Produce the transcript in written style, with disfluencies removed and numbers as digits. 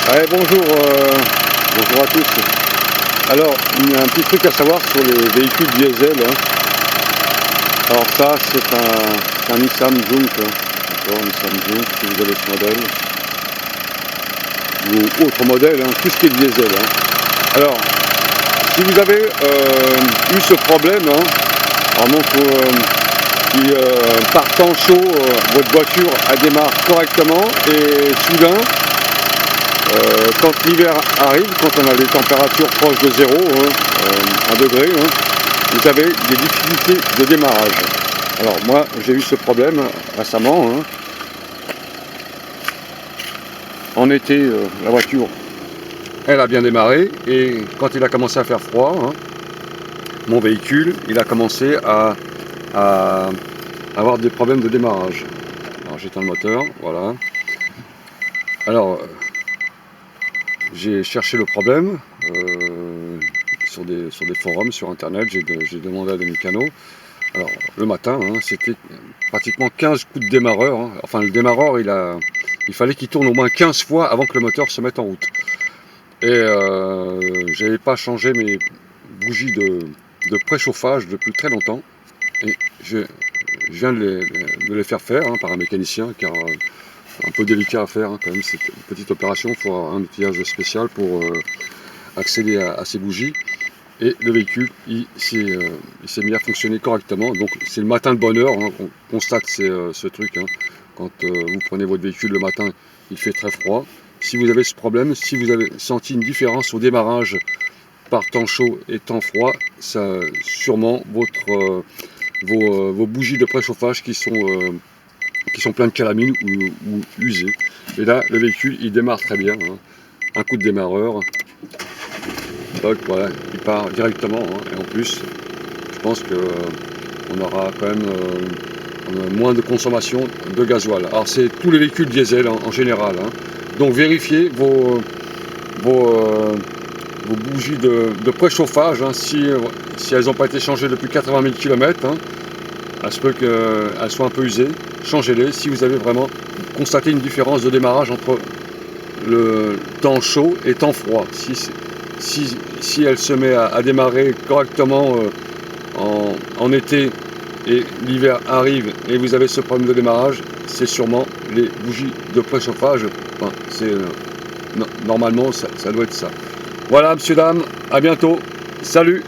Ouais, bonjour à tous. Alors, il y a un petit truc à savoir sur les véhicules diesel, hein. Alors ça, c'est un Nissan Juke, hein. D'accord, Nissan Juke, si vous avez ce modèle. Ou autre modèle, hein, tout ce qui est diesel, hein. Alors, si vous avez eu ce problème, hein, alors donc, qui partant chaud, votre voiture elle démarre correctement et soudain, quand l'hiver arrive, quand on a des températures proches de 0, hein, 1 degré, hein, vous avez des difficultés de démarrage. Alors moi j'ai eu ce problème récemment, hein. En été, la voiture elle a bien démarré et quand il a commencé à faire froid, hein, mon véhicule il a commencé à avoir des problèmes de démarrage. Alors j'éteins le moteur, voilà. Alors j'ai cherché le problème sur des forums, sur internet, j'ai demandé à des mécanos. Alors le matin, hein, c'était pratiquement 15 coups de démarreur, hein. Enfin le démarreur il fallait qu'il tourne au moins 15 fois avant que le moteur se mette en route. Et j'avais pas changé mes bougies de préchauffage depuis très longtemps. Et je viens de les faire faire, hein, par un mécanicien, car un peu délicat à faire, hein, quand même, c'est une petite opération, il faut avoir un outillage spécial pour accéder à ces bougies. Et le véhicule il s'est mis à fonctionner correctement. Donc c'est le matin de bonne heure, hein, qu'on constate ce truc, hein. Quand vous prenez votre véhicule le matin, il fait très froid. Si vous avez ce problème, si vous avez senti une différence au démarrage par temps chaud et temps froid, ça sûrement vos bougies de préchauffage qui sont pleines de calamine ou usées. Et là, le véhicule il démarre très bien, hein. Un coup de démarreur, donc voilà, il part directement, hein. Et en plus, je pense qu'on aura quand même moins de consommation de gasoil. Alors c'est tous les véhicules diesel, hein, en général, hein. Donc vérifiez vos bougies de préchauffage, hein, si elles n'ont pas été changées depuis 80 000 km, hein, il se peut qu'elles soient un peu usées, changez-les si vous avez vraiment constaté une différence de démarrage entre le temps chaud et temps froid. Si elle se met à démarrer correctement en été et l'hiver arrive et vous avez ce problème de démarrage, c'est sûrement les bougies de préchauffage. Enfin, normalement ça doit être ça. Voilà, monsieur, dame, à bientôt. Salut!